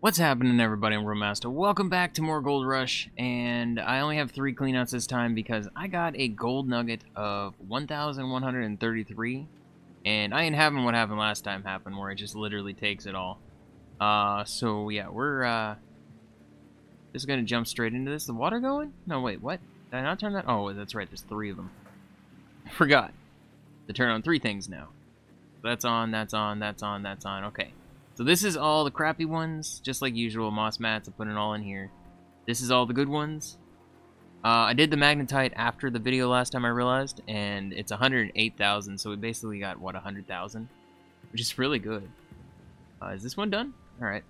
What's happening, everybody? I'm Master. Welcome back to more Gold Rush, and I only have 3 cleanouts this time because I got a gold nugget of 1,133, and I ain't having what happened last time happen, where it just literally takes it all. So yeah, we're just gonna jump straight into this. The water going? No, wait, what? Did I not turn that? Oh, that's right. There's 3 of them. I forgot to turn on 3 things now. That's on. That's on. That's on. That's on. Okay. So this is all the crappy ones, just like usual, moss mats. I put it all in here. This is all the good ones. I did the magnetite after the video last time, I realized, and it's 108,000, so we basically got, what, 100,000? Which is really good. Is this one done? Alright.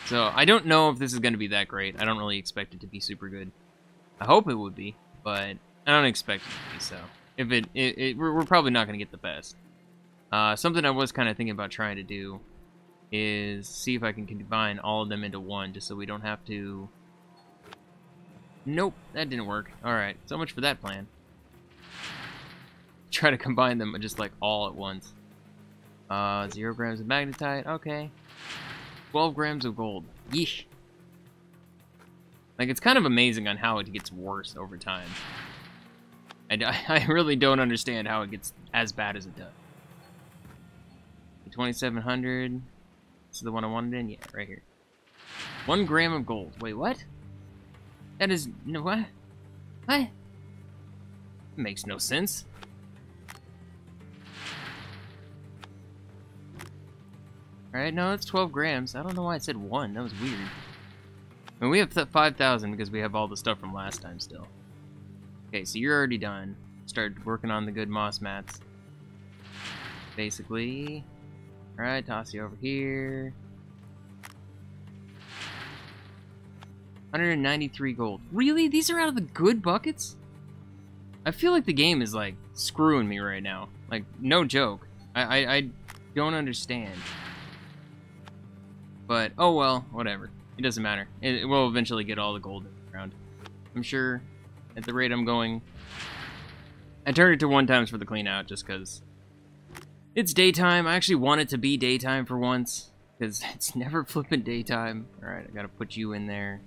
So, I don't know if this is going to be that great. I don't really expect it to be super good. I hope it would be, but I don't expect it to be, so. If we're probably not going to get the best. Something I was kind of thinking about trying to do is see if I can combine all of them into one, just so we don't have to... Nope, that didn't work. Alright, so much for that plan. Try to combine them just like all at once. 0 grams of magnetite, okay. 12 grams of gold. Yeesh. Like, it's kind of amazing on how it gets worse over time. I really don't understand how it gets as bad as it does. 2,700. This is the one I wanted in? Yeah, right here. 1 gram of gold. Wait, what? That is... No, what? What? It makes no sense. Alright, no, it's 12 grams. I don't know why it said 1. That was weird. I mean, we have 5,000 because we have all the stuff from last time still. Okay, so you're already done. Started working on the good moss mats. Basically... Alright, toss you over here. 193 gold. Really? These are out of the good buckets? I feel like the game is, like, screwing me right now. Like, no joke. I don't understand. But, oh well, whatever. It doesn't matter. It will eventually get all the gold in the ground. I'm sure, at the rate I'm going. I turned it to 1 times for the clean out, just because... It's daytime. I actually want it to be daytime for once, because it's never flipping daytime. Alright, I gotta put you in there.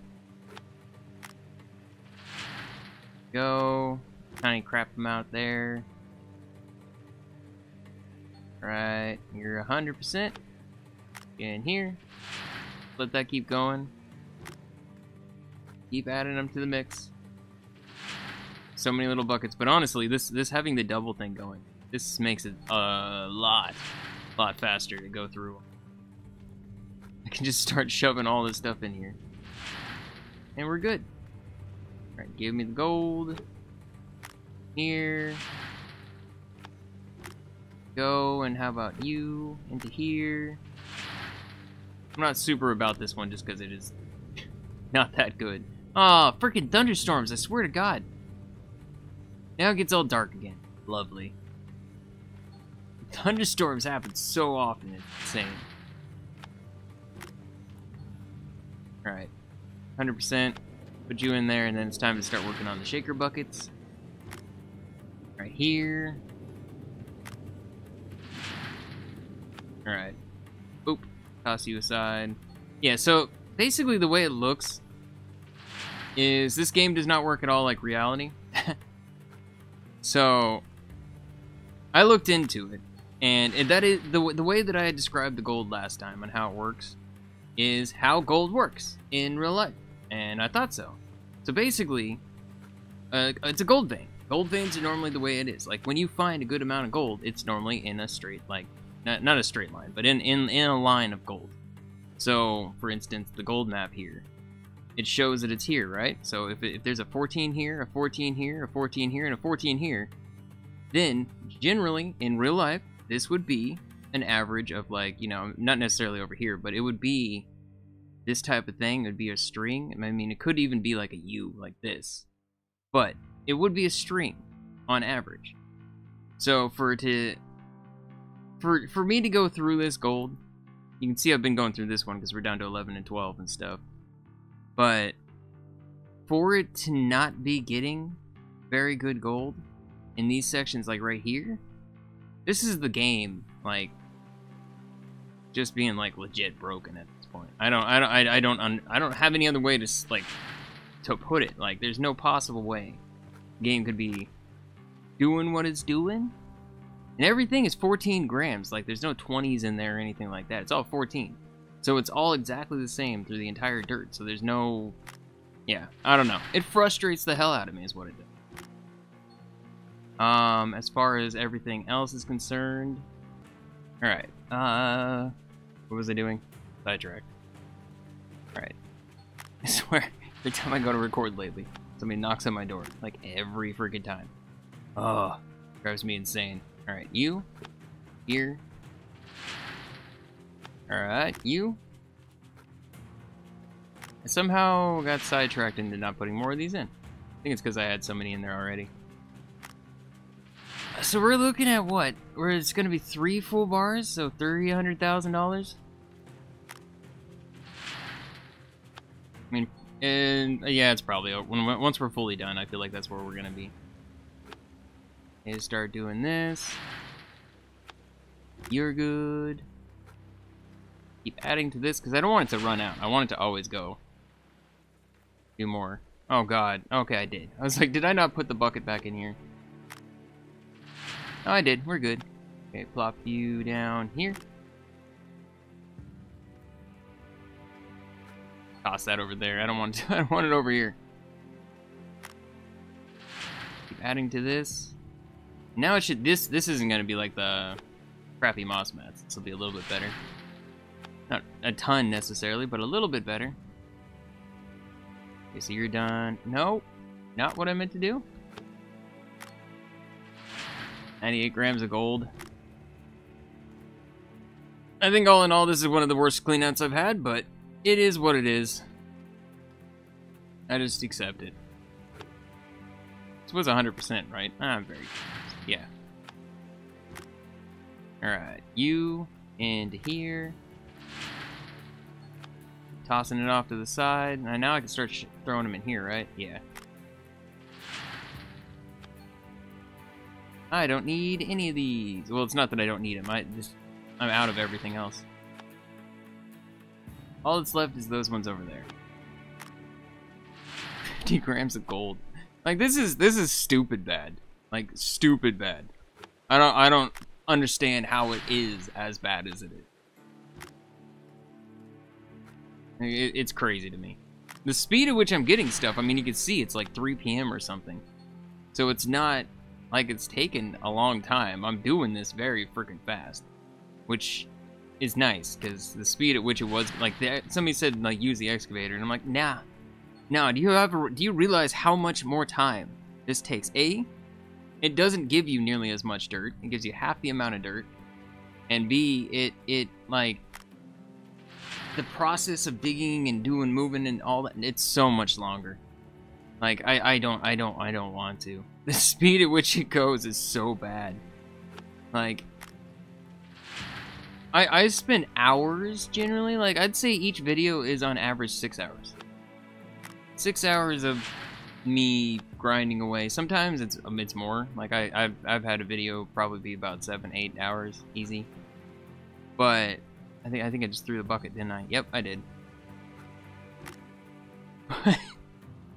Go. Tiny crap them out there. Alright, you're 100%. Get in here. Let that keep going. Keep adding them to the mix. So many little buckets, but honestly, this having the double thing going, this makes it a lot faster to go through. I can just start shoving all this stuff in here. And we're good. Alright, give me the gold. Here. Go, and how about you? Into here. I'm not super about this one just because it is not that good. Aw, freaking thunderstorms, I swear to God. Now it gets all dark again. Lovely. Thunderstorms happen so often, it's insane. Alright. 100%. Put you in there, and then it's time to start working on the shaker buckets. Right here. Alright. Boop. Toss you aside. Yeah, so basically the way it looks is this game does not work at all like reality. So I looked into it. And that is the way that I had described the gold last time and how it works is how gold works in real life. And I thought so. So basically, it's a gold vein. Gold veins are normally the way it is. Like, when you find a good amount of gold, it's normally in a straight, like, not a straight line, but in a line of gold. So, for instance, the gold map here, it shows that it's here, right? So if there's a 14 here, a 14 here, a 14 here, and a 14 here, then, generally, in real life, this would be an average of, like, you know, not necessarily over here, but it would be this type of thing. It would be a string. I mean, it could even be like a U, like this. But it would be a string on average. So for me to go through this gold, you can see I've been going through this one because we're down to 11 and 12 and stuff. But for it to not be getting very good gold in these sections, like right here, this is the game, like, just being like legit broken at this point. I don't have any other way to like to put it. Like there's no possible way the game could be doing what it's doing. And everything is 14 grams. Like there's no 20s in there or anything like that. It's all 14. So it's all exactly the same through the entire dirt. So there's no, yeah, I don't know. It frustrates the hell out of me is what it does. As far as everything else is concerned, all right. What was I doing? Sidetracked. All right. I swear, every time I go to record lately, somebody knocks on my door, like every freaking time. Oh, drives me insane. All right, you, here. All right, you. I somehow got sidetracked into not putting more of these in. I think it's because I had so many in there already. So we're looking at what? Where it's going to be 3 full bars, so $300,000. I mean, and yeah, it's probably once we're fully done. I feel like that's where we're going to be. And start doing this. You're good. Keep adding to this because I don't want it to run out. I want it to always go. Do more. Oh god. Okay, I did. I was like, did I not put the bucket back in here? Oh, I did. We're good. Okay, plop you down here. Toss that over there. I don't want to, I don't want it over here. Keep adding to this. Now it should. This isn't gonna be like the crappy moss mats. This will be a little bit better. Not a ton necessarily, but a little bit better. Okay, so you're done. No, not what I meant to do. 98 grams of gold. I think all in all, this is one of the worst cleanouts I've had, but it is what it is. I just accept it. This was 100%, right? I'm very close. Yeah. Alright, you into here. Tossing it off to the side. And now I can start throwing them in here, right? Yeah. I don't need any of these. Well, it's not that I don't need them. I'm out of everything else. All that's left is those ones over there. 50 grams of gold. Like this is stupid bad. Like stupid bad. I don't understand how it is as bad as it is. It's crazy to me. The speed at which I'm getting stuff, I mean, you can see it's like 3 p.m. or something. So it's not like it's taken a long time. I'm doing this very freaking fast, which is nice because the speed at which it was, like, somebody said like use the excavator, and I'm like, nah. Do you realize how much more time this takes? A, it doesn't give you nearly as much dirt. It gives you half the amount of dirt. And B, it like the process of digging and moving and all that, it's so much longer. Like I don't want to. The speed at which it goes is so bad. Like I spend hours generally. Like I'd say each video is on average 6 hours. 6 hours of me grinding away. Sometimes it's more. Like I've had a video probably be about 7-8 hours easy. But I think I just threw the bucket, didn't I? Yep, I did.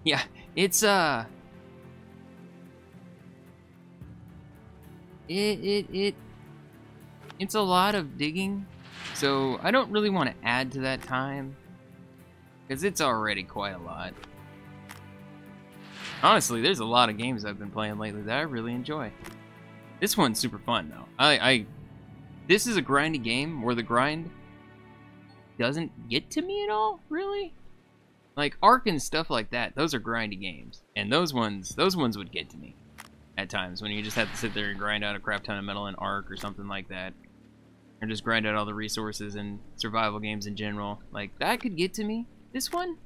Yeah, it's it's a lot of digging, so I don't really want to add to that time because it's already quite a lot. Honestly, there's a lot of games I've been playing lately that I really enjoy. This one's super fun though. This is a grindy game where the grind doesn't get to me at all, really. Like Ark and stuff like that, those are grindy games, and those ones would get to me at times when you just have to sit there and grind out a crap ton of metal in Ark or something like that, or just grind out all the resources in survival games in general. Like that could get to me. This one,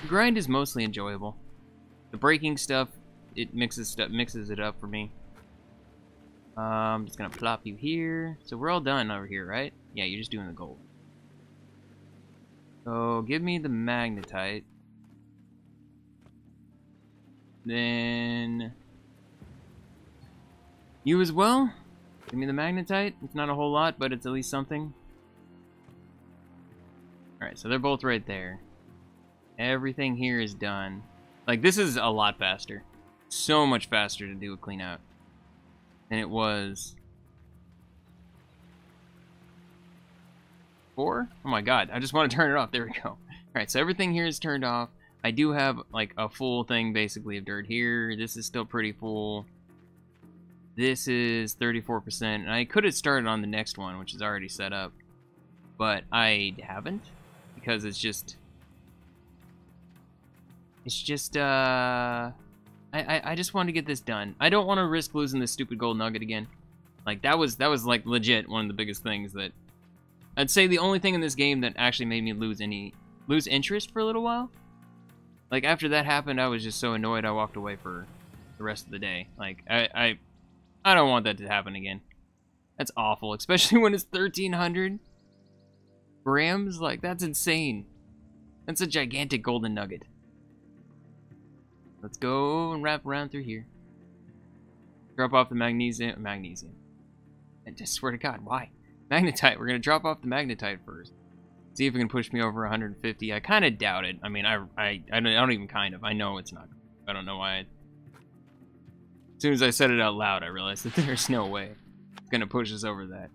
the grind is mostly enjoyable. The breaking stuff, it mixes it up for me. I'm just gonna plop you here. So we're all done over here, right? Yeah, you're just doing the gold. So give me the magnetite. Then you as well. Give me the magnetite. It's not a whole lot, but it's at least something. Alright, so they're both right there. Everything here is done. Like, this is a lot faster. So much faster to do a clean out than it was 4? Oh my god, I just want to turn it off. There we go. Alright, so everything here is turned off. I do have, like, a full thing, basically, of dirt here. This is still pretty full. This is 34%, and I could have started on the next one, which is already set up. But I haven't, because it's just... I just want to get this done. I don't want to risk losing this stupid gold nugget again. Like, that was like legit one of the biggest things that... I'd say the only thing in this game that actually made me lose interest for a little while. Like, after that happened, I was just so annoyed I walked away for the rest of the day. Like, I don't want that to happen again. That's awful, especially when it's 1,300 grams. Like, that's insane. That's a gigantic golden nugget. Let's go and wrap around through here. Drop off the magnesium. I just swear to God, why? Magnetite. We're going to drop off the magnetite first. See if it can push me over 150. I kind of doubt it. I mean, I don't even kind of. I know it's not. I don't know why. As soon as I said it out loud, I realized that there's no way it's going to push us over that.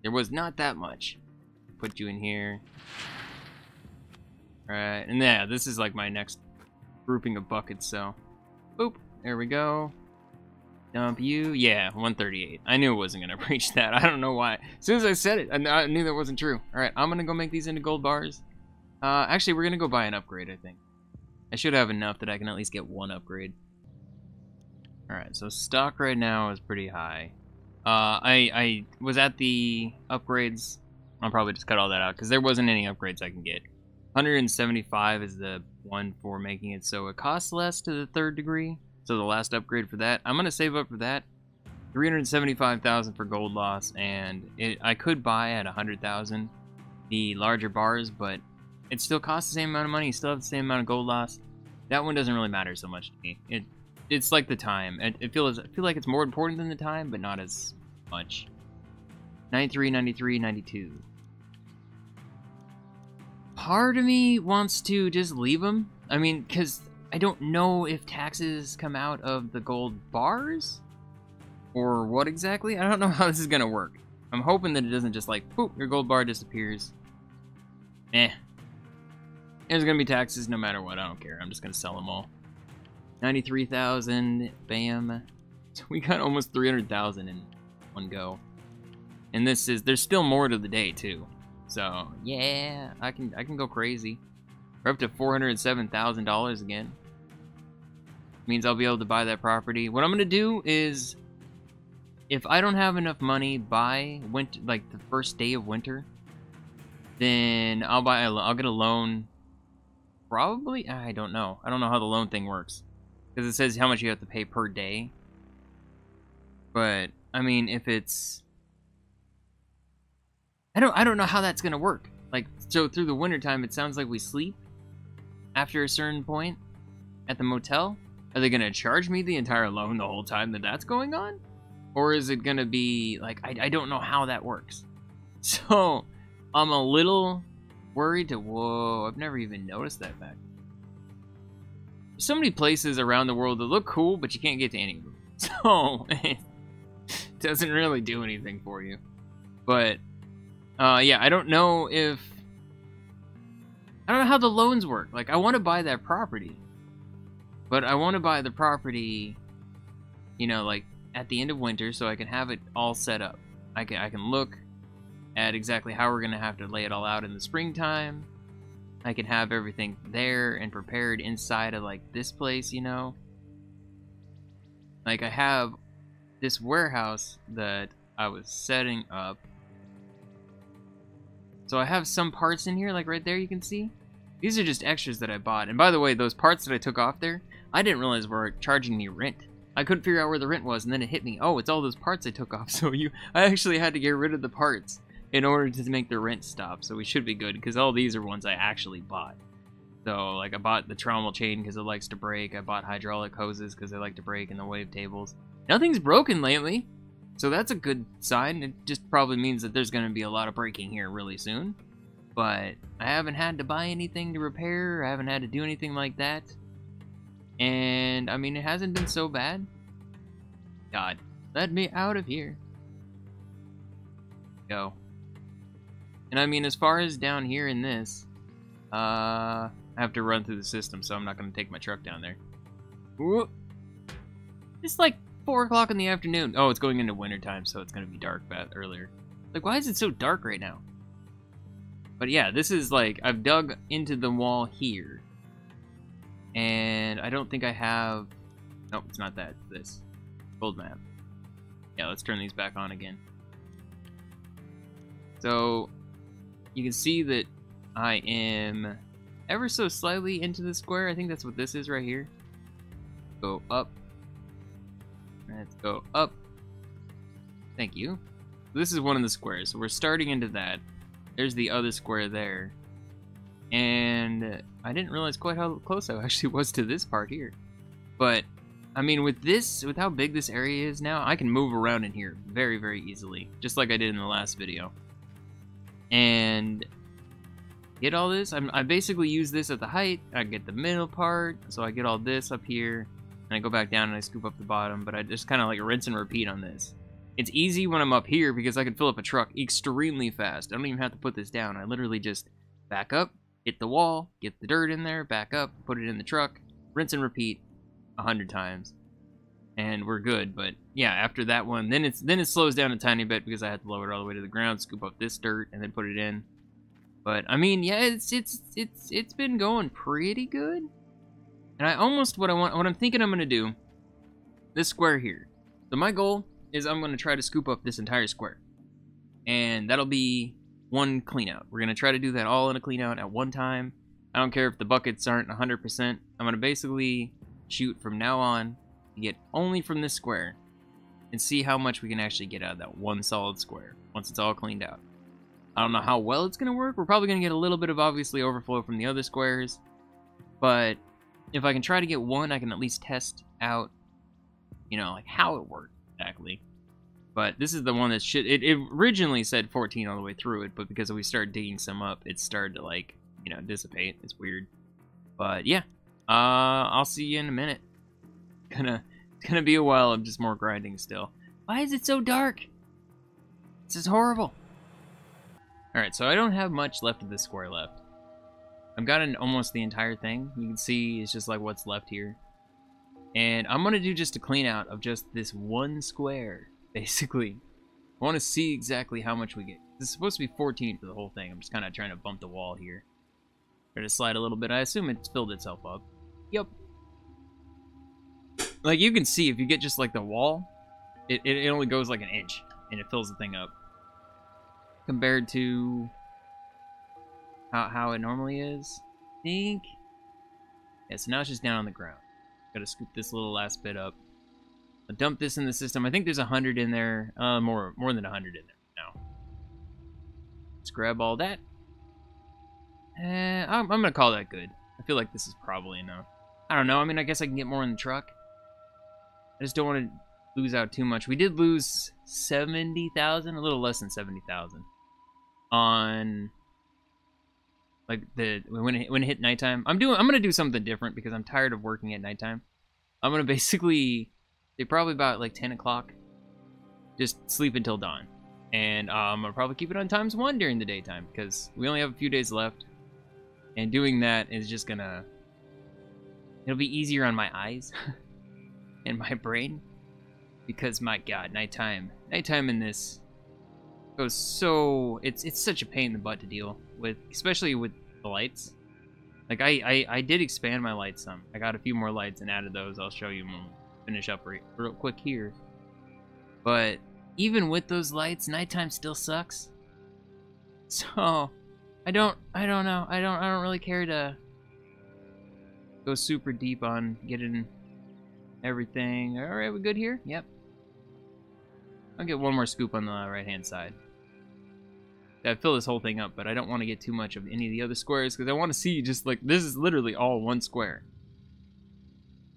There was not that much. Put you in here. Alright, and yeah, this is like my next grouping of buckets, so. Boop. There we go. Dump you. Yeah, 138. I knew it wasn't going to breach that. I don't know why. As soon as I said it, I knew that wasn't true. Alright, I'm going to go make these into gold bars. Actually, we're going to go buy an upgrade, I think. I should have enough that I can at least get one upgrade. Alright, so stock right now is pretty high. I was at the upgrades. I'll probably just cut all that out, because there wasn't any upgrades I can get. 175 is the one for making it so it costs less to the 3rd degree. So the last upgrade for that, I'm going to save up for that. 375,000 for gold loss, and I could buy at 100,000 the larger bars, but it still costs the same amount of money. You still have the same amount of gold loss. That one doesn't really matter so much to me. It's like the time. I feel like it's more important than the time, but not as much. 93, 93, 92. Part of me wants to just leave them. I mean, because I don't know if taxes come out of the gold bars or what exactly. I don't know how this is going to work. I'm hoping that it doesn't just like, poop, your gold bar disappears. There's going to be taxes no matter what. I don't care. I'm just going to sell them all. 93,000. Bam. So we got almost 300,000 in one go. And there's still more to the day too. So, yeah, I can go crazy. We're up to $407,000 again. Means I'll be able to buy that property. What I'm going to do is, if I don't have enough money by winter, like the first day of winter, then I'll get a loan. Probably? I don't know. I don't know how the loan thing works. Because it says how much you have to pay per day. But, I mean, if it's... I don't know how that's going to work. Like, so through the wintertime, it sounds like we sleep after a certain point at the motel. Are they going to charge me the entire loan the whole time that that's going on? Or is it going to be, like, I don't know how that works. So, I'm a little worried to, whoa, I've never even noticed that fact. There's so many places around the world that look cool, but you can't get to any of them. So, it doesn't really do anything for you. But... yeah, I don't know how the loans work. Like, I want to buy that property. But I want to buy the property, you know, like, at the end of winter so I can have it all set up. I can look at exactly how we're going to have to lay it all out in the springtime. I can have everything there and prepared inside of, like, this place, you know? Like, I have this warehouse that I was setting up. So I have some parts in here, like right there you can see. These are just extras that I bought. And by the way, those parts that I took off there, I didn't realize were charging me rent. I couldn't figure out where the rent was, and then it hit me. Oh, it's all those parts I took off. So I actually had to get rid of the parts in order to make the rent stop. So we should be good, because all these are ones I actually bought. So, like, I bought the trommel chain because it likes to break. I bought hydraulic hoses because they like to break, and the wave tables. Nothing's broken lately. So that's a good sign. It just probably means that there's going to be a lot of breaking here really soon. but I haven't had to buy anything to repair. I haven't had to do anything like that. And, I mean, it hasn't been so bad. God, let me out of here. Go. And, I mean, as far as down here in this, I have to run through the system, so I'm not going to take my truck down there. Whoop. It's like 4 o'clock in the afternoon. Oh, it's going into wintertime, so it's going to be dark earlier. Like, why is it so dark right now? But yeah, this is like, I've dug into the wall here. And I don't think I have... Nope, it's not that. It's this. Gold map. Yeah, let's turn these back on again. So, you can see that I am ever so slightly into the square. I think that's what this is right here. Go up. Let's go up. Thank you. This is one of the squares, so we're starting into that. There's the other square there. And I didn't realize quite how close I actually was to this part here. But, I mean, with how big this area is now, I can move around in here very, very easily. Just like I did in the last video. And get all this. I basically use this at the height. I get the middle part, so I get all this up here. And I go back down and I scoop up the bottom. But I just kind of like rinse and repeat on this. It's easy when I'm up here because I can fill up a truck extremely fast. I don't even have to put this down. I literally just back up, hit the wall, get the dirt in there, back up, put it in the truck, rinse and repeat 100 times. And we're good. But yeah, after that one, then it slows down a tiny bit because I have to lower it all the way to the ground, scoop up this dirt, and then put it in. But I mean, yeah, it's been going pretty good. And I almost what I'm thinking I'm gonna do, this square here. So my goal is I'm gonna try to scoop up this entire square. And that'll be one clean out. We're gonna try to do that all in a clean out at one time. I don't care if the buckets aren't 100%. I'm gonna basically shoot from now on to get only from this square and see how much we can actually get out of that one solid square once it's all cleaned out. I don't know how well it's gonna work. We're probably gonna get a little bit of obviously overflow from the other squares, but if I can try to get one, I can at least test out, you know, like how it works exactly. But this is the one that it originally said 14 all the way through it, but because we started digging some up, it started to, like, you know, dissipate. It's weird. But yeah, I'll see you in a minute. It's gonna be a while of just more grinding still. Why is it so dark? This is horrible. Alright, so I don't have much left of this square left. I've gotten almost the entire thing. You can see it's just like what's left here. And I'm gonna do just a clean out of just this one square, basically. I want to see exactly how much we get. This is supposed to be 14 for the whole thing. I'm just kind of trying to bump the wall here. Try to slide a little bit. I assume it's filled itself up. Yep. Like you can see, if you get just like the wall, it only goes like an inch, and it fills the thing up. Compared to how it normally is, I think. Yeah, so now it's just down on the ground. Gotta scoop this little last bit up. I'll dump this in the system. I think there's 100 in there. More than 100 in there now. Let's grab all that. I'm gonna call that good. I feel like this is probably enough. I don't know. I mean, I guess I can get more in the truck. I just don't want to lose out too much. We did lose 70,000, a little less than 70,000 on like when it hit nighttime. I'm gonna do something different because I'm tired of working at nighttime. I'm gonna basically probably about like 10 o'clock just sleep until dawn, and I'm gonna probably keep it on ×1 during the daytime because we only have a few days left, and doing that is just it'll be easier on my eyes and my brain because my god, nighttime in this goes so it's such a pain in the butt to deal with, especially with the lights. Like I did expand my lights some. I got a few more lights and added those. I'll show you when we finish up real quick here. But even with those lights, nighttime still sucks. So I don't know. I don't really care to go super deep on getting everything. All right, we good here? Yep. I'll get one more scoop on the right-hand side. I fill this whole thing up, but I don't want to get too much of any of the other squares because I want to see just like this is literally all one square.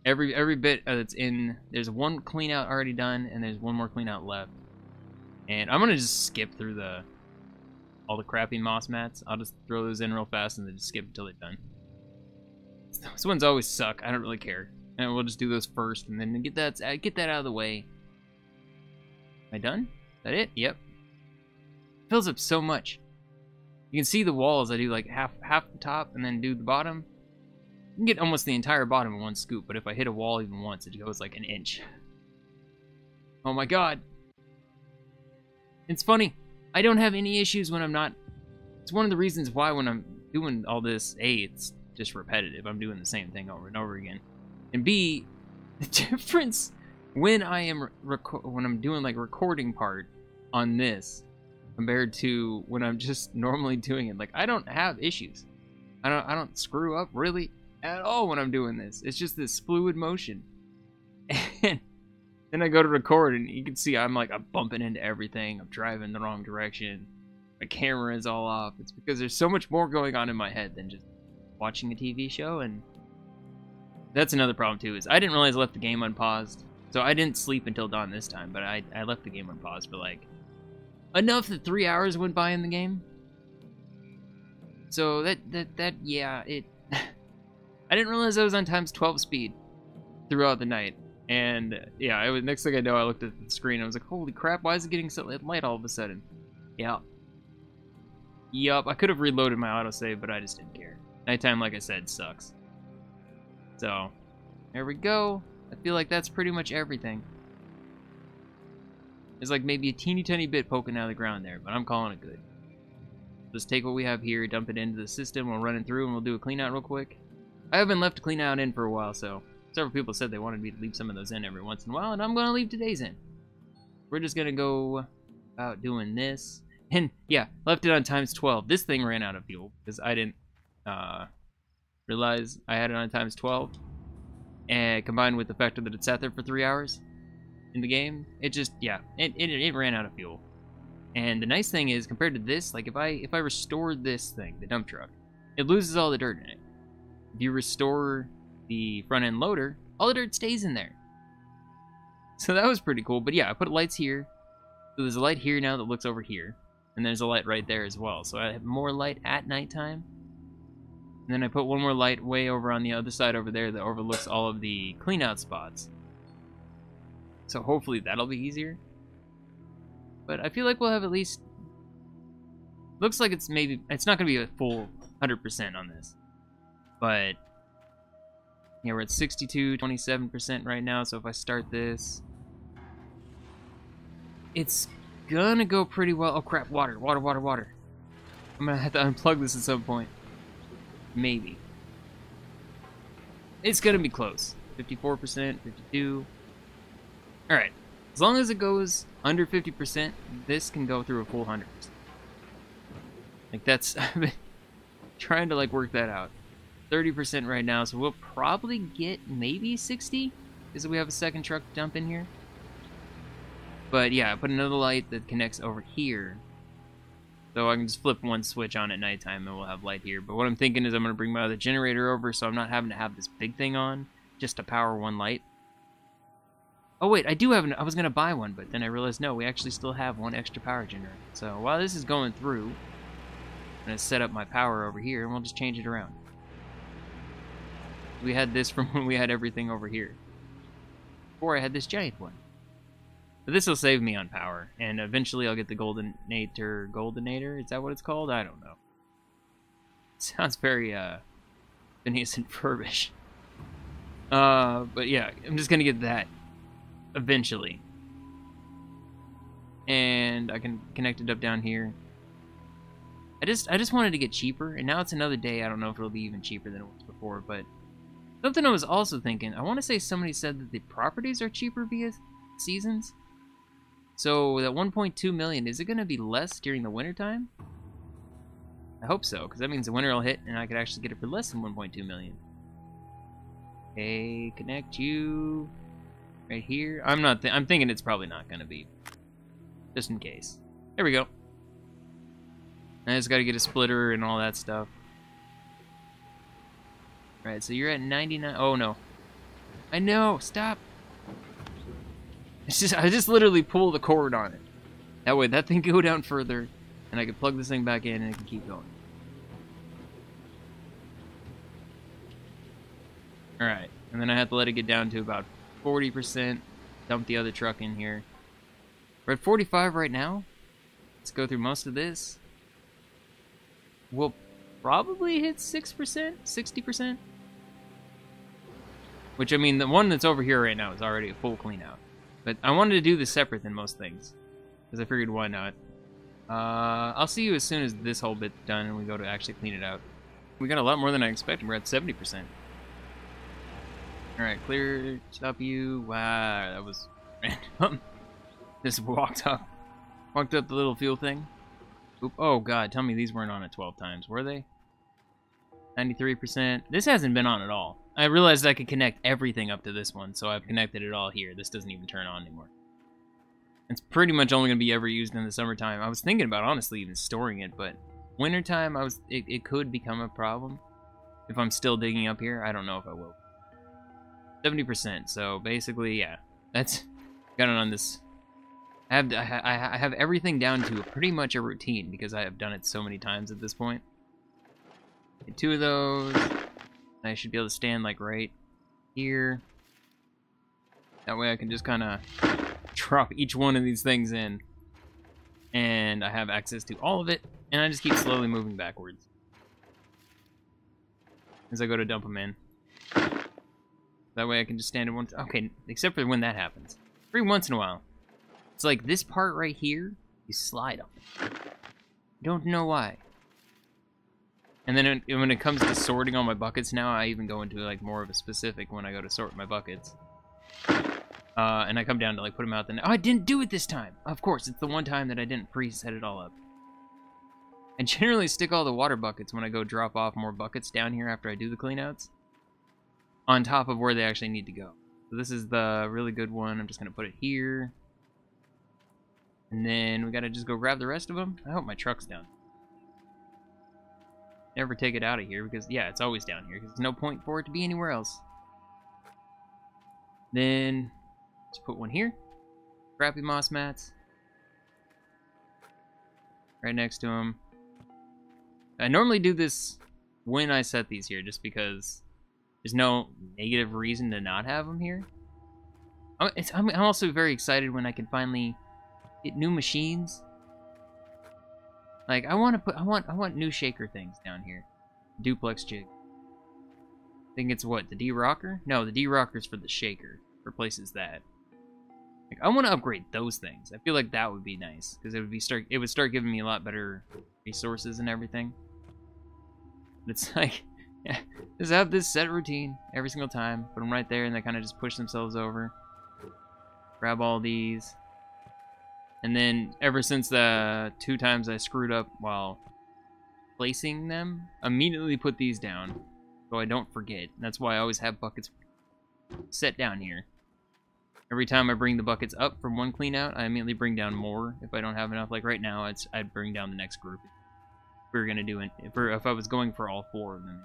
Every bit that's in, there's one clean out already done, and there's one more clean out left. And I'm gonna just skip through the all the crappy moss mats. I'll just throw those in real fast and then just skip until they're done. Those ones always suck. I don't really care. And we'll just do those first and then get that out of the way. Am I done? Is that it? Yep. It fills up so much. You can see the walls. I do like half the top and then do the bottom. You can get almost the entire bottom in one scoop, but if I hit a wall even once, it goes like an inch. Oh my god. It's funny. I don't have any issues when I'm not... It's one of the reasons why when I'm doing all this, A, it's just repetitive. I'm doing the same thing over and over again. And B, the difference when I am when I'm doing like recording part on this compared to when I'm just normally doing it, like I don't have issues. I don't screw up really at all when I'm doing this. It's just this fluid motion. And then I go to record and you can see I'm bumping into everything. I'm driving the wrong direction. My camera is all off. It's because there's so much more going on in my head than just watching a TV show. And that's another problem too, is I didn't realize I left the game unpaused. So I didn't sleep until dawn this time, but I left the game unpaused for like enough that 3 hours went by in the game. So yeah, it I didn't realize I was on times 12 speed throughout the night. And yeah, next thing I know, I looked at the screen and I was like, holy crap, why is it getting so light all of a sudden? Yeah. Yup, I could have reloaded my autosave, but I just didn't care. Nighttime, like I said, sucks. So, there we go. I feel like that's pretty much everything. There's like maybe a teeny tiny bit poking out of the ground there, but I'm calling it good. Let's take what we have here, dump it into the system, we'll run it through and we'll do a clean out real quick. I haven't left a clean out in for a while, so several people said they wanted me to leave some of those in every once in a while, and I'm going to leave today's in. We're just going to go about doing this. And yeah, left it on times 12. This thing ran out of fuel because I didn't realize I had it on times 12. And combined with the fact that it sat there for 3 hours in the game, it just, yeah, it ran out of fuel. And the nice thing is, compared to this, like if I restored this thing, the dump truck, it loses all the dirt in it. If you restore the front end loader, all the dirt stays in there. So that was pretty cool. But yeah, I put lights here. So there's a light here now that looks over here. And there's a light right there as well. So I have more light at nighttime. And then I put one more light way over on the other side over there that overlooks all of the clean out spots. So hopefully that'll be easier. But I feel like we'll have at least... Looks like it's maybe... It's not going to be a full 100% on this. But... Yeah, we're at 27% right now. So if I start this... It's gonna go pretty well. Oh crap, water. I'm gonna have to unplug this at some point. Maybe. It's gonna be close. 54%, 52. Alright. As long as it goes under 50%, this can go through a full 100%. Like that's... I've been trying to like work that out. 30% right now, so we'll probably get maybe 60. Because we have a second truck to dump in here. But yeah, I put another light that connects over here. So I can just flip one switch on at nighttime and we'll have light here. But what I'm thinking is I'm going to bring my other generator over so I'm not having to have this big thing on just to power one light. Oh wait, I do have I was going to buy one, but then I realized no, we actually still have one extra power generator. So while this is going through, I'm going to set up my power over here and we'll just change it around. We had this from when we had everything over here. Before I had this giant one. But this will save me on power, and eventually I'll get the Goldenator, is that what it's called? I don't know. Sounds very, Phineas and Ferbish. But yeah, I'm just gonna get that, eventually. And I can connect it up down here. I just wanted to get cheaper, and now it's another day, I don't know if it'll be even cheaper than it was before, but... Something I was also thinking, I want to say somebody said that the properties are cheaper via seasons? So that 1.2 million, is it going to be less during the wintertime? I hope so, because that means the winter will hit and I could actually get it for less than 1.2 million. Okay, connect you right here. I'm thinking it's probably not going to be, just in case. There we go. I just got to get a splitter and all that stuff. Right, so you're at 99. Oh no. I know, stop. It's just, I just literally pull the cord on it. That way that thing can go down further. And I can plug this thing back in and it can keep going. Alright, and then I have to let it get down to about 40%. Dump the other truck in here. We're at 45 right now. Let's go through most of this. We'll probably hit 6%, 60%. Which, I mean, the one that's over here right now is already a full clean out. But I wanted to do this separate than most things. Because I figured, why not? I'll see you as soon as this whole bit's done and we go to actually clean it out. We got a lot more than I expected. We're at 70%. Alright, clear, stop you. Wow, that was random. Just walked up the little fuel thing. Oop, oh god, tell me these weren't on at 12 times, were they? 93%. This hasn't been on at all. I realized I could connect everything up to this one, so I've connected it all here. This doesn't even turn on anymore. It's pretty much only going to be ever used in the summertime. I was thinking about, honestly, even storing it, but wintertime, it could become a problem. If I'm still digging up here, I don't know if I will. 70%, so basically, yeah. That's got it on this. I have everything down to pretty much a routine because I have done it so many times at this point. Get 2 of those. I should be able to stand like right here. That way I can just kind of drop each one of these things in. And I have access to all of it. And I just keep slowly moving backwards as I go to dump them in. That way I can just stand in one... Okay, except for when that happens. Every once in a while. It's like this part right here, you slide on. Don't know why. And then when it comes to sorting all my buckets now, I even go into like more of a specific when I go to sort my buckets. And I come down to like put them out there. Oh, I didn't do it this time! Of course, it's the one time that I didn't pre-set it all up. I generally stick all the water buckets when I go drop off more buckets down here after I do the cleanouts. On top of where they actually need to go. So this is the really good one. I'm just going to put it here. And then we got to just go grab the rest of them. I hope my truck's down. Never take it out of here because, yeah, it's always down here. Because there's no point for it to be anywhere else. Then, let's put one here. Crappy moss mats. Right next to them. I normally do this when I set these here just because... There's no negative reason to not have them here. I'm also very excited when I can finally get new machines. Like I want new shaker things down here. Duplex jig. I think it's what, the D-rocker? No, the D-rocker's for the shaker. Replaces that. Like I want to upgrade those things. I feel like that would be nice because it would start giving me a lot better resources and everything. But it's like. Yeah, just have this set routine every single time. Put them right there and they kind of just push themselves over. Grab all these. And then ever since the 2 times I screwed up while placing them, immediately put these down so I don't forget. That's why I always have buckets set down here. Every time I bring the buckets up from one clean out, I immediately bring down more if I don't have enough. Like right now, I'd bring down the next group. If we were gonna do it, if I was going for all 4 of them.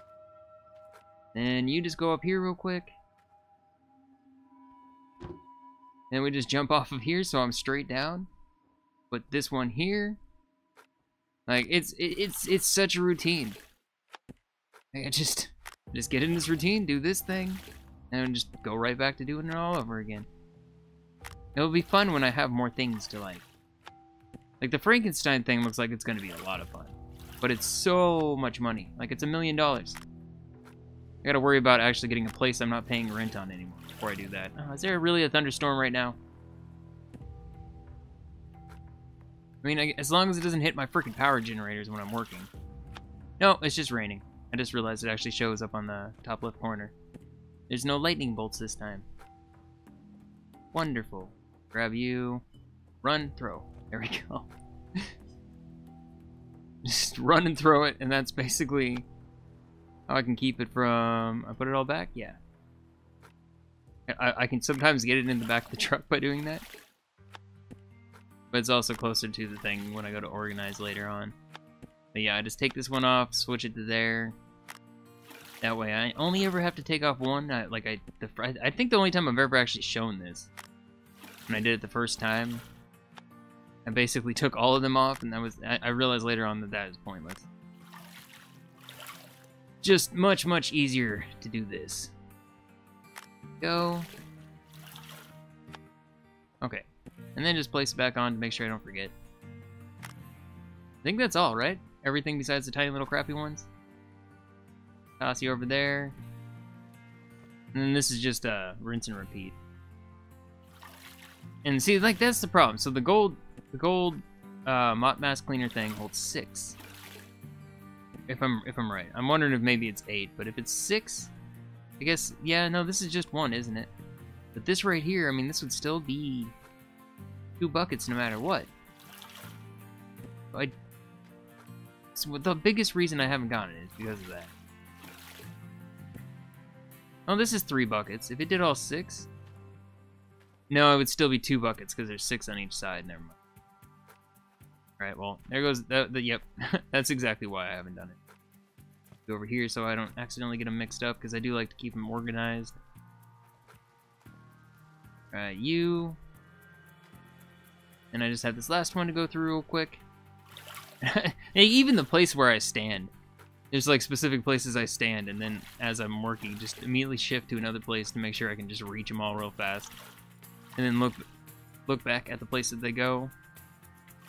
Then you just go up here real quick. Then we just jump off of here so I'm straight down. Put this one here. Like it's such a routine. Like, I just get in this routine, do this thing, and just go right back to doing it all over again. It'll be fun when I have more things to like. Like the Frankenstein thing looks like it's gonna be a lot of fun. But it's so much money. Like it's $1 million. I gotta worry about actually getting a place I'm not paying rent on anymore before I do that. Oh, is there really a thunderstorm right now? I mean, as long as it doesn't hit my freaking power generators when I'm working. No, it's just raining. I just realized it actually shows up on the top left corner. There's no lightning bolts this time. Wonderful. Grab you. Run, throw. There we go. Just run and throw it, and that's basically... how I can keep it from... I put it all back? Yeah. I can sometimes get it in the back of the truck by doing that. But it's also closer to the thing when I go to organize later on. But yeah, I just take this one off, switch it to there. That way I only ever have to take off one. I think the only time I've ever actually shown this, when I did it the first time, I basically took all of them off, and I realized later on that that is pointless. Just much, much easier to do this. Go. Okay. And then just place it back on to make sure I don't forget. I think that's all, right? Everything besides the tiny little crappy ones. Toss you over there. And then this is just rinse and repeat. And see, like, that's the problem. So the gold mop mask cleaner thing holds 6. If I'm right. I'm wondering if maybe it's 8, but if it's 6, I guess, yeah, no, this is just 1, isn't it? But this right here, I mean, this would still be 2 buckets no matter what. So the biggest reason I haven't gotten it is because of that. Oh, this is 3 buckets. If it did all 6, no, it would still be 2 buckets because there's 6 on each side. Never mind. Alright, well, there goes yep. That's exactly why I haven't done it. Go over here so I don't accidentally get them mixed up, because I do like to keep them organized. Alright, you. And I just have this last one to go through real quick. Even the place where I stand. There's like specific places I stand, and then as I'm working, just immediately shift to another place to make sure I can just reach them all real fast. And then look back at the place that they go.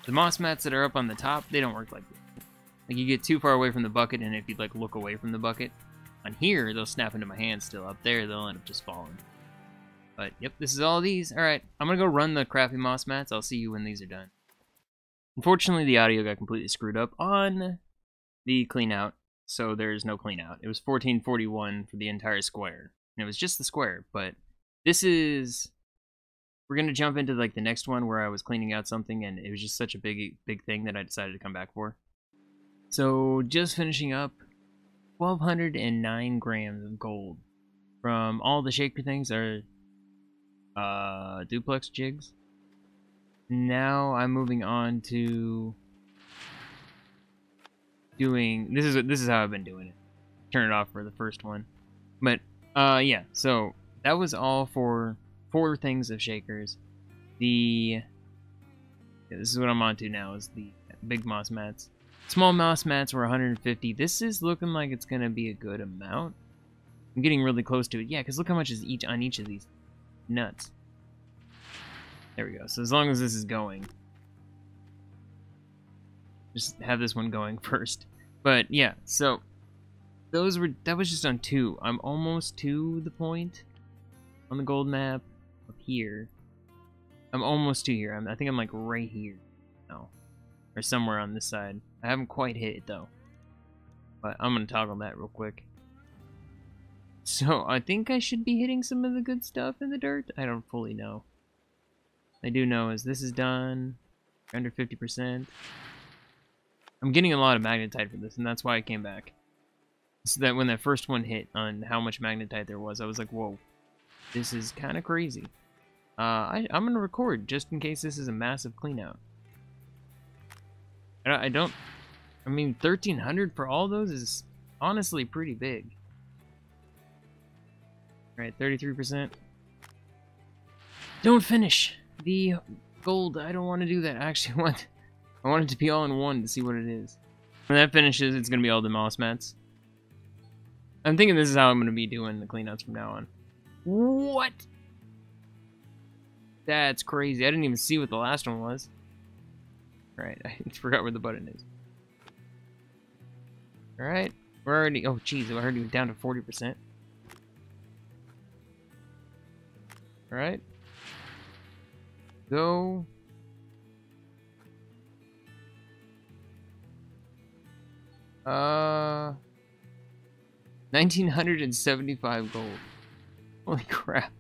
The moss mats that are up on the top, they don't work like this. Like, you get too far away from the bucket, and if you like look away from the bucket, on here they'll snap into my hand still. Up there they'll end up just falling. But yep, this is all these. Alright, I'm gonna go run the crappy moss mats. I'll see you when these are done. Unfortunately, the audio got completely screwed up on the clean out, so there's no clean out. It was 1441 for the entire square. And it was just the square, but this is... We're gonna jump into like the next one where I was cleaning out something and it was just such a big thing that I decided to come back for. So just finishing up, 1,209 grams of gold from all the shaker things are duplex jigs. Now I'm moving on to doing this is how I've been doing it. Turn it off for the first one, but yeah. So that was all for 4 things of shakers. This is what I'm on to now, is the big moss mats. Small moss mats were 150. This is looking like it's gonna be a good amount. I'm getting really close to it. Yeah, because look how much is on each of these nuts. There we go. So as long as this is going, just have this one going first. But yeah, so that was just on 2. I'm almost to the point on the gold map up here. I'm almost to here. I think I'm like right here now, or somewhere on this side. I haven't quite hit it though, but I'm gonna toggle that real quick. So I think I should be hitting some of the good stuff in the dirt. I don't fully know. I do know is this is done under 50%. I'm getting a lot of magnetite for this, and that's why I came back. So that when that first one hit on how much magnetite there was, I was like, whoa, this is kind of crazy. I'm gonna record just in case this is a massive clean out. I mean, 1,300 for all those is honestly pretty big. Right, 33%. Don't finish the gold. I don't want to do that. I actually I want it to be all in one to see what it is. When that finishes, it's gonna be all the moss mats. I'm thinking this is how I'm gonna be doing the cleanouts from now on. What? That's crazy. I didn't even see what the last one was. Right, I forgot where the button is. Alright, we're already... Oh, jeez, we're already down to 40%. Alright. Go. Uh... 1,975 gold. Holy crap.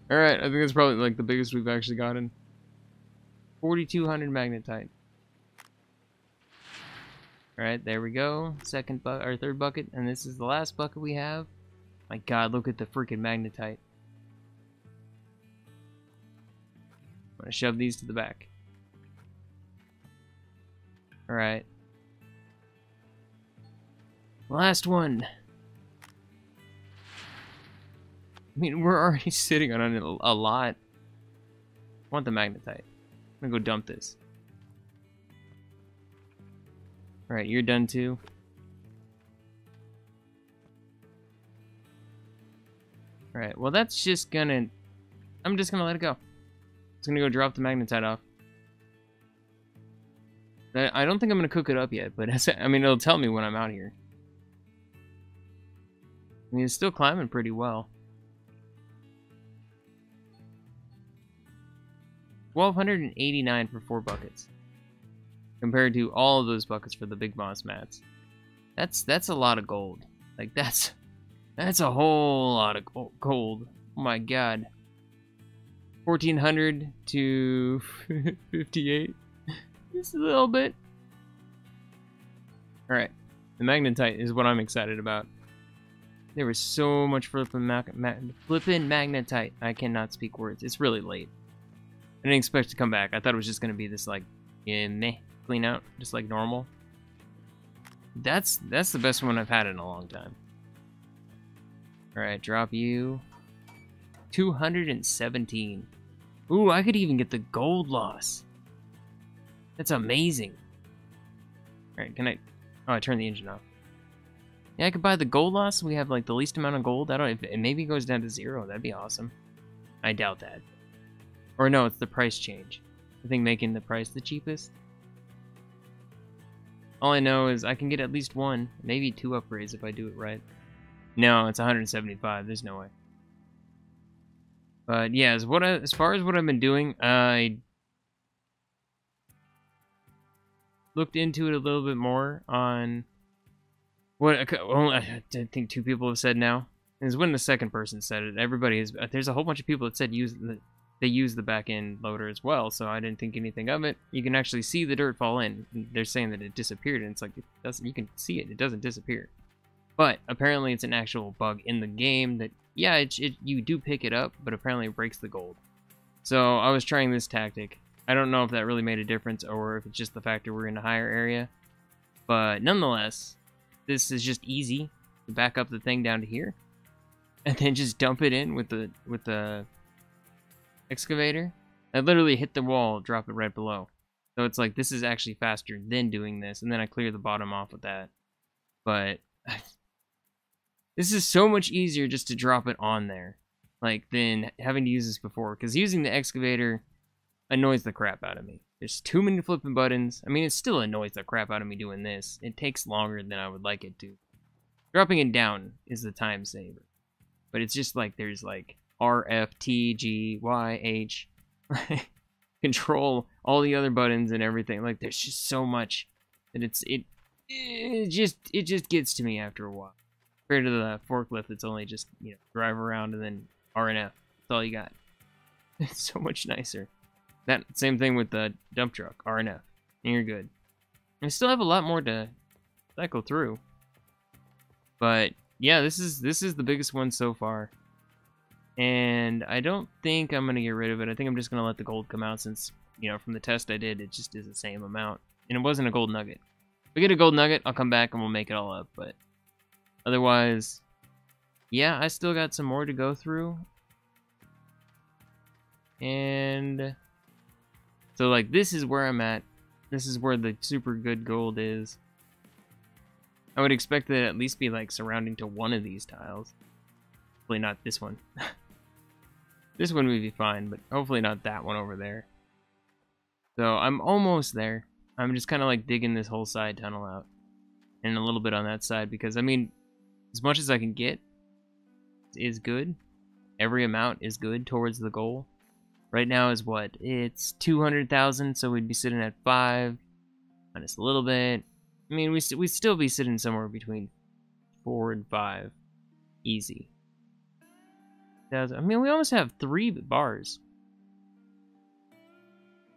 Alright, I think that's probably like the biggest we've actually gotten. 4,200 magnetite. Alright, there we go. Our third bucket, and this is the last bucket we have. My god, look at the freaking magnetite. I'm gonna shove these to the back. Alright. Last one. I mean, we're already sitting on a lot. I want the magnetite. I'm gonna go dump this. Alright, you're done too. Alright, well that's just gonna... I'm just gonna let it go. It's gonna go drop the magnetite off. I don't think I'm gonna cook it up yet, but I mean, it'll tell me when I'm out here. I mean, it's still climbing pretty well. 1,289 for 4 buckets. Compared to all of those buckets for the big moss mats. That's a lot of gold. Like, that's a whole lot of gold. Oh my god. 1,400 to 58. Just a little bit. Alright. The magnetite is what I'm excited about. There was so much flippin' magnetite. I cannot speak words. It's really late. I didn't expect to come back. I thought it was just going to be this, like, meh, clean out. Just like normal. That's the best one I've had in a long time. Alright, drop you. 217. Ooh, I could even get the gold loss. That's amazing. Alright, can I... Oh, I turned the engine off. Yeah, I could buy the gold loss. We have, like, the least amount of gold. I don't... If it maybe goes down to 0. That'd be awesome. I doubt that. Or no, it's the price change. I think making the price the cheapest. All I know is I can get at least 1, maybe 2 upgrades if I do it right. No, it's 175. There's no way. But yeah, as far as what I've been doing, I looked into it a little bit more on what I think 2 people have said now. Is when the second person said it. Everybody is. There's a whole bunch of people that said they use the back end loader as well. So I didn't think anything of it. You can actually see the dirt fall in. They're saying that it disappeared, and it's like it doesn't. You can see it. It doesn't disappear. But apparently it's an actual bug in the game that yeah, you do pick it up, but apparently it breaks the gold. So I was trying this tactic. I don't know if that really made a difference or if it's just the fact that we're in a higher area. But nonetheless, this is just easy to back up the thing down to here. And then just dump it in with the excavator. I literally hit the wall, drop it right below. So it's like, this is actually faster than doing this. And then I clear the bottom off with that. But this is so much easier just to drop it on there. Like, than having to use this before. Because using the excavator annoys the crap out of me. There's too many flipping buttons. I mean, it still annoys the crap out of me doing this. It takes longer than I would like it to. Dropping it down is the time saver. But it's just like, there's like R, F, T, G, Y, H. Control all the other buttons and everything. Like, there's just so much that it just gets to me after a while. Compared to the forklift, it's only just, you know, drive around and then R and F. That's all you got. It's so much nicer. That same thing with the dump truck, R and F. And you're good. I still have a lot more to cycle through. But yeah, this is the biggest one so far. And I don't think I'm gonna get rid of it. I think I'm just gonna let the gold come out since, you know, from the test I did, it just is the same amount. And it wasn't a gold nugget. If we get a gold nugget, I'll come back and we'll make it all up, but otherwise, yeah, I still got some more to go through. And so, like, this is where I'm at. This is where the super good gold is. I would expect that it at least be, like, surrounding to one of these tiles. Hopefully not this one. This one would be fine, but hopefully not that one over there. So, I'm almost there. I'm just kind of, like, digging this whole side tunnel out. And a little bit on that side, because, I mean, as much as I can get is good. Every amount is good towards the goal. Right now is what? It's 200,000, so we'd be sitting at 5. Minus a little bit. I mean, we'd still be sitting somewhere between 4 and 5. Easy. I mean, we almost have 3 bars.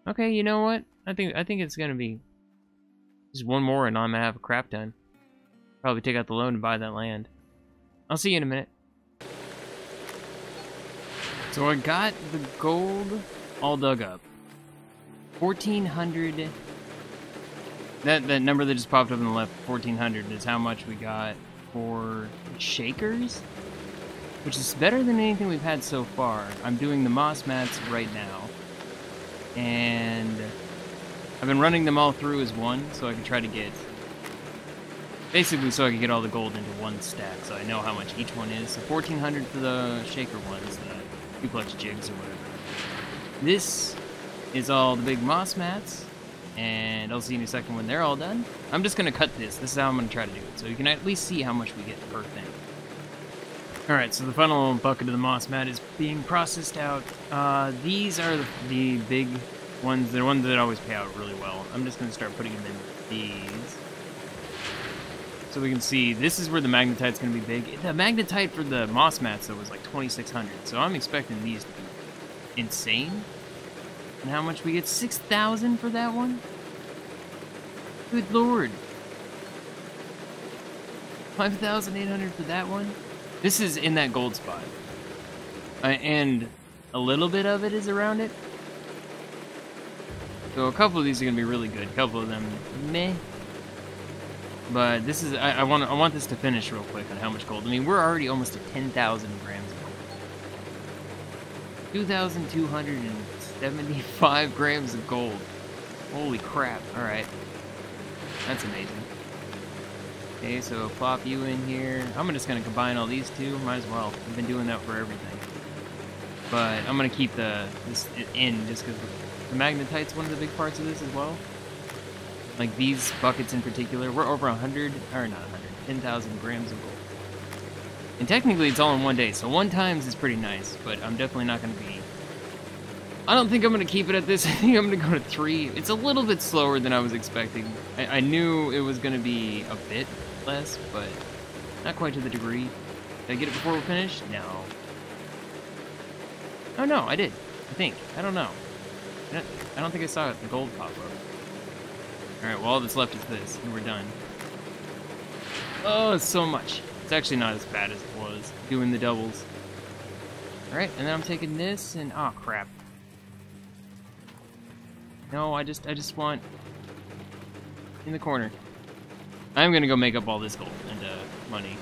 Okay, you know what? I think it's gonna be just one more and I'm gonna have a crap ton. Probably take out the loan and buy that land. I'll see you in a minute. So I got the gold all dug up. 1,400. That number that just popped up on the left, 1,400, is how much we got for shakers, which is better than anything we've had so far. I'm doing the moss mats right now. And I've been running them all through as one, so I can try to get... Basically, so I can get all the gold into one stack, so I know how much each one is. So 1,400 for the shaker ones, the duplex jigs or whatever. This is all the big moss mats, and I'll see in a second when they're all done. I'm just going to cut this. This is how I'm going to try to do it, so you can at least see how much we get per thing. Alright, so the final bucket of the moss mat is being processed out. These are the big ones. They're ones that always pay out really well. I'm just going to start putting them in these. So we can see, this is where the magnetite's going to be big. The magnetite for the moss mats, though, was like 2,600. So I'm expecting these to be insane. And how much we get? 6,000 for that one? Good lord. 5,800 for that one? This is in that gold spot. And a little bit of it is around it. So a couple of these are going to be really good. A couple of them, meh. But this is, I want this to finish real quick on how much gold. I mean, we're already almost at 10,000 grams of gold. 2,275 grams of gold. Holy crap. Alright. That's amazing. Okay, so plop you in here. I'm just going to combine all these two. Might as well. I've been doing that for everything. But I'm going to keep this in just because the magnetite's one of the big parts of this as well. Like these buckets in particular, we're over 100, or not 100, 10,000 grams of gold. And technically it's all in one day, so 1 times is pretty nice, but I'm definitely not going to be... I don't think I'm going to keep it at this. I think I'm going to go to 3. It's a little bit slower than I was expecting. I knew it was going to be a bit less, but not quite to the degree. Did I get it before we finish? No. Oh no, I did. I think. I don't know. I don't think I saw the gold pop up. Alright, well all that's left is this, and we're done. Oh, it's so much. It's actually not as bad as it was, doing the doubles. Alright, and then I'm taking this, and oh crap. No, I just want... in the corner. I'm gonna go make up all this gold into money.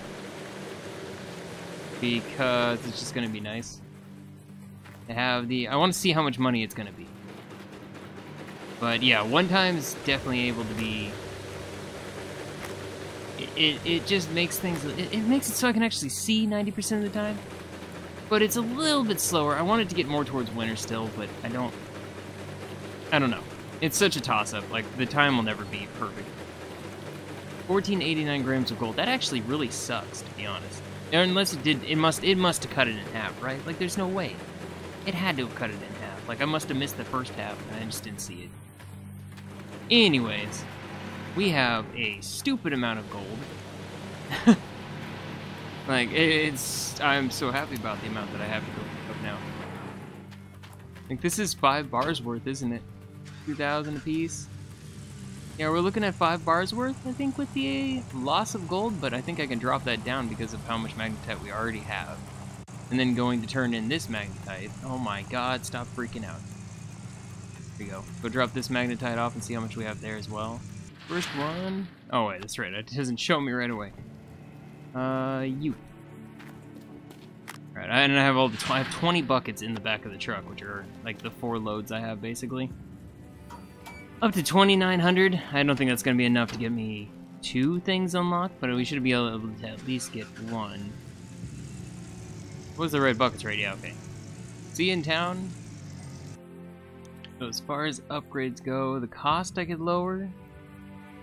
Because it's just gonna be nice. To have the... I want to see how much money it's gonna be. But yeah, 1 time is definitely able to be... It just makes things... It makes it so I can actually see 90% of the time. But it's a little bit slower. I want it to get more towards winter still, but I don't know. It's such a toss-up. Like, the time will never be perfect. 1,489 grams of gold. That actually really sucks, to be honest. Unless it did... It must have cut it in half, right? Like, there's no way. It had to have cut it in half. Like, I must have missed the first half, and I just didn't see it. Anyways, we have a stupid amount of gold. Like, I'm so happy about the amount that I have to go up now. Like, this is 5 bars worth, isn't it? 2,000 apiece. Yeah, we're looking at 5 bars worth, I think, with the loss of gold, but I think I can drop that down because of how much magnetite we already have. And then going to turn in this magnetite. Oh my god, stop freaking out. There we go. Go drop this magnetite off and see how much we have there as well. First one... Oh wait, that's right. It doesn't show me right away. You. Alright, and I have I have 20 buckets in the back of the truck, which are like the 4 loads I have basically. Up to 2,900. I don't think that's going to be enough to get me 2 things unlocked, but we should be able to at least get 1. What's the red buckets right? Yeah, okay. See you in town. So as far as upgrades go, the cost I could lower.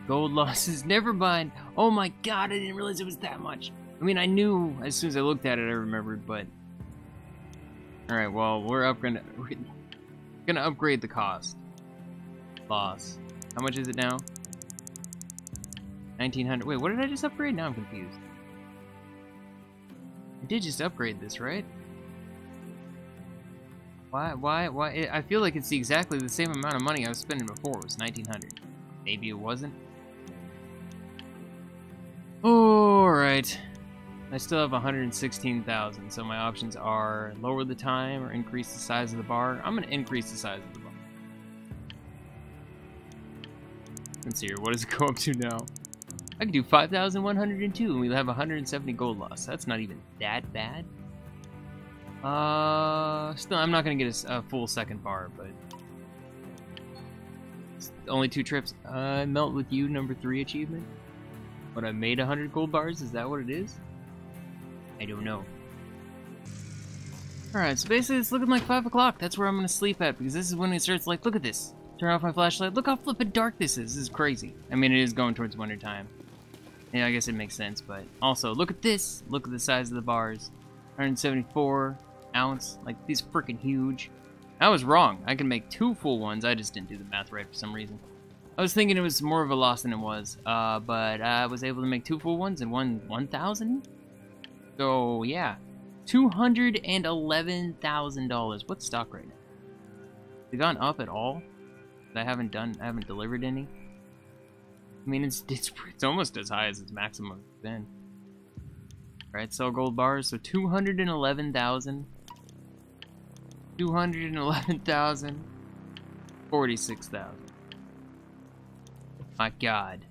Gold losses, never mind. Oh my god, I didn't realize it was that much. I mean, I knew as soon as I looked at it, I remembered, but... Alright, well, we're gonna upgrade the cost. Loss. How much is it now? 1,900. Wait, what did I just upgrade? Now I'm confused. I did just upgrade this, right? Why? I feel like it's exactly the same amount of money I was spending before. It was 1,900. Maybe it wasn't. Alright. I still have 116,000, so my options are lower the time or increase the size of the bar. I'm going to increase the size of the bar. Let's see here. What does it go up to now? I can do 5,102 and we'll have 170 gold loss. That's not even that bad. Still, I'm not going to get a full second bar, but only 2 trips. Melt with you, number 3 achievement. But I made 100 gold bars. Is that what it is? I don't know. Alright, so basically it's looking like 5 o'clock. That's where I'm gonna sleep at, because this is when it starts like, look at this. Turn off my flashlight. Look how flippin' dark this is. This is crazy. I mean, it is going towards winter time. Yeah, I guess it makes sense, but also, look at this. Look at the size of the bars. 174 ounce. Like, these freaking huge. I was wrong. I can make 2 full ones. I just didn't do the math right for some reason. I was thinking it was more of a loss than it was, but I was able to make 2 full ones and 1,000. So, yeah. $211,000. What's stock right now? Has it gone up at all? I haven't delivered any. I mean, it's almost as high as its maximum has been. Right, sell gold bars. So 211,000. 211,000. 46,000. My God,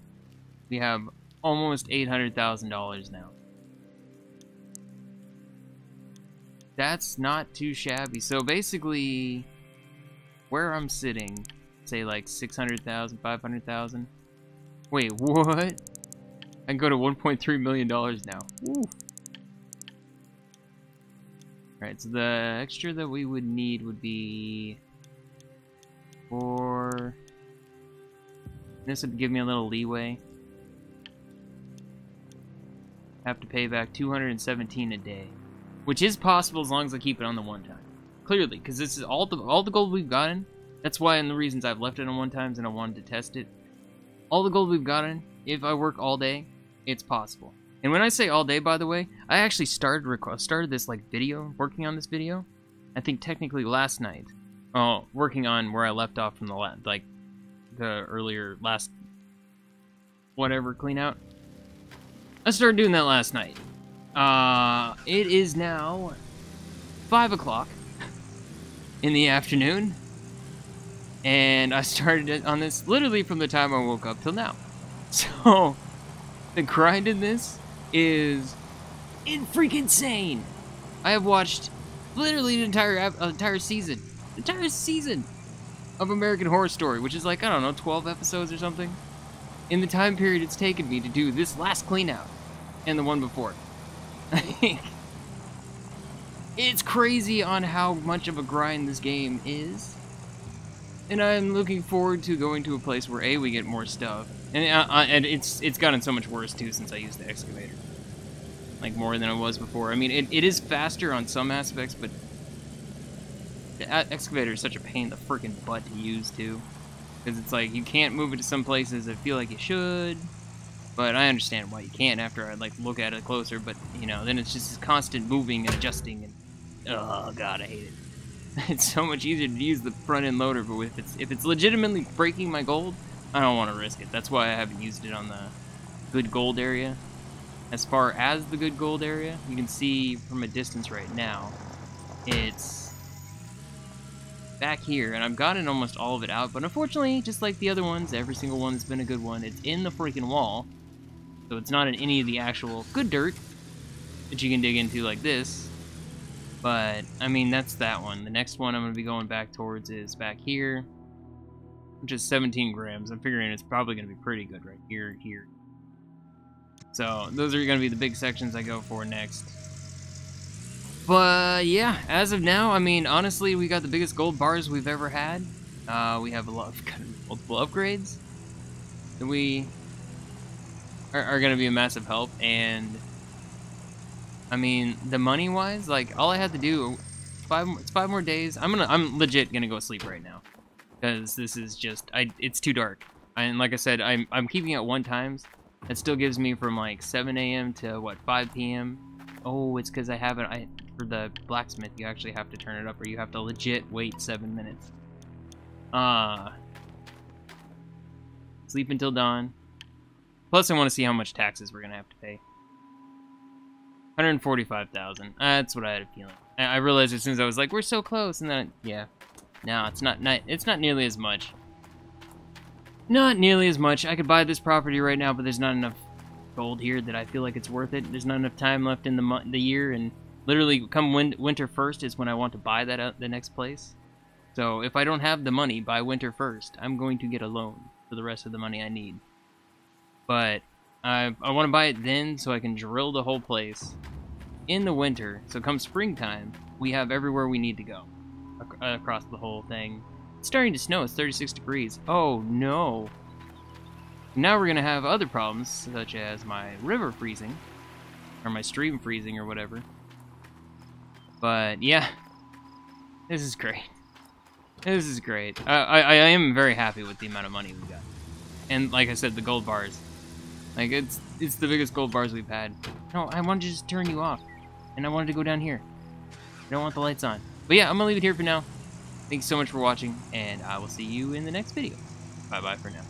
we have almost $800,000 now. That's not too shabby. So basically, where I'm sitting, say like 600,000, 500,000. Wait, what? I can go to $1.3 million now. Woo. Alright, so the extra that we would need would be for... This would give me a little leeway. Have to pay back 217 a day, which is possible as long as I keep it on the one time. Clearly, because this is all the gold we've gotten. That's why, and the reasons I've left it on one times and I wanted to test it. All the gold we've gotten, if I work all day, it's possible. And when I say all day, by the way, I actually started this like video, working on this video. I think technically last night. Oh, working on where I left off from the earlier last whatever clean out. I started doing that last night. It is now 5 o'clock in the afternoon, and I started on this literally from the time I woke up till now. So the grind in this is freaking insane. I have watched literally the entire season of American Horror Story, which is like, I don't know, 12 episodes or something, in the time period it's taken me to do this last clean out and the one before. It's crazy on how much of a grind this game is, and I'm looking forward to going to a place where A, we get more stuff, and it's gotten so much worse too since I used the excavator, like more than it was before. I mean, it is faster on some aspects, but the excavator is such a pain in the freaking butt to use too, because it's like you can't move it to some places that feel like you should. But I understand why you can't after I like look at it closer. But you know, then it's just this constant moving and adjusting, and oh god, I hate it. It's so much easier to use the front end loader, but if it's legitimately breaking my gold, I don't want to risk it. That's why I haven't used it on the good gold area. As far as the good gold area, you can see from a distance right now, it's back here, and I've gotten almost all of it out. But unfortunately, just like the other ones, every single one that's been a good one, it's in the freaking wall. So it's not in any of the actual good dirt that you can dig into like this. But, I mean, that's that one. The next one I'm going to be going back towards is back here, which is 17 grams. I'm figuring it's probably going to be pretty good right here, here. So, those are going to be the big sections I go for next. But, yeah, as of now, I mean, honestly, we got the biggest gold bars we've ever had. We have a lot of multiple upgrades that we are going to be a massive help, and I mean, the money wise, like all I had to do, it's 5 more days. I'm legit gonna go sleep right now, because this is just it's too dark. And like I said, I'm keeping it 1 times. That still gives me from like 7 a.m. to what, 5 p.m. Oh, it's because I have it. For the blacksmith, you actually have to turn it up, or you have to legit wait 7 minutes. Sleep until dawn. Plus, I want to see how much taxes we're gonna have to pay. 145,000. That's what I had a feeling. I realized as soon as I was like, we're so close, and then yeah, no, it's not nearly as much. Not nearly as much. I could buy this property right now, but there's not enough gold here that I feel like it's worth it. There's not enough time left in the year, and literally come winter 1st is when I want to buy that the next place. So if I don't have the money by winter 1st, I'm going to get a loan for the rest of the money I need. But I want to buy it then so I can drill the whole place in the winter. So come springtime, we have everywhere we need to go across the whole thing. It's starting to snow. It's 36 degrees. Oh no. Now we're going to have other problems, such as my river freezing, or my stream freezing, or whatever. But yeah, this is great. This is great. I am very happy with the amount of money we got. And like I said, the gold bars. Like, it's the biggest gold bars we've had. No, I wanted to just turn you off. And I wanted to go down here. I don't want the lights on. But yeah, I'm going to leave it here for now. Thanks so much for watching, and I will see you in the next video. Bye-bye for now.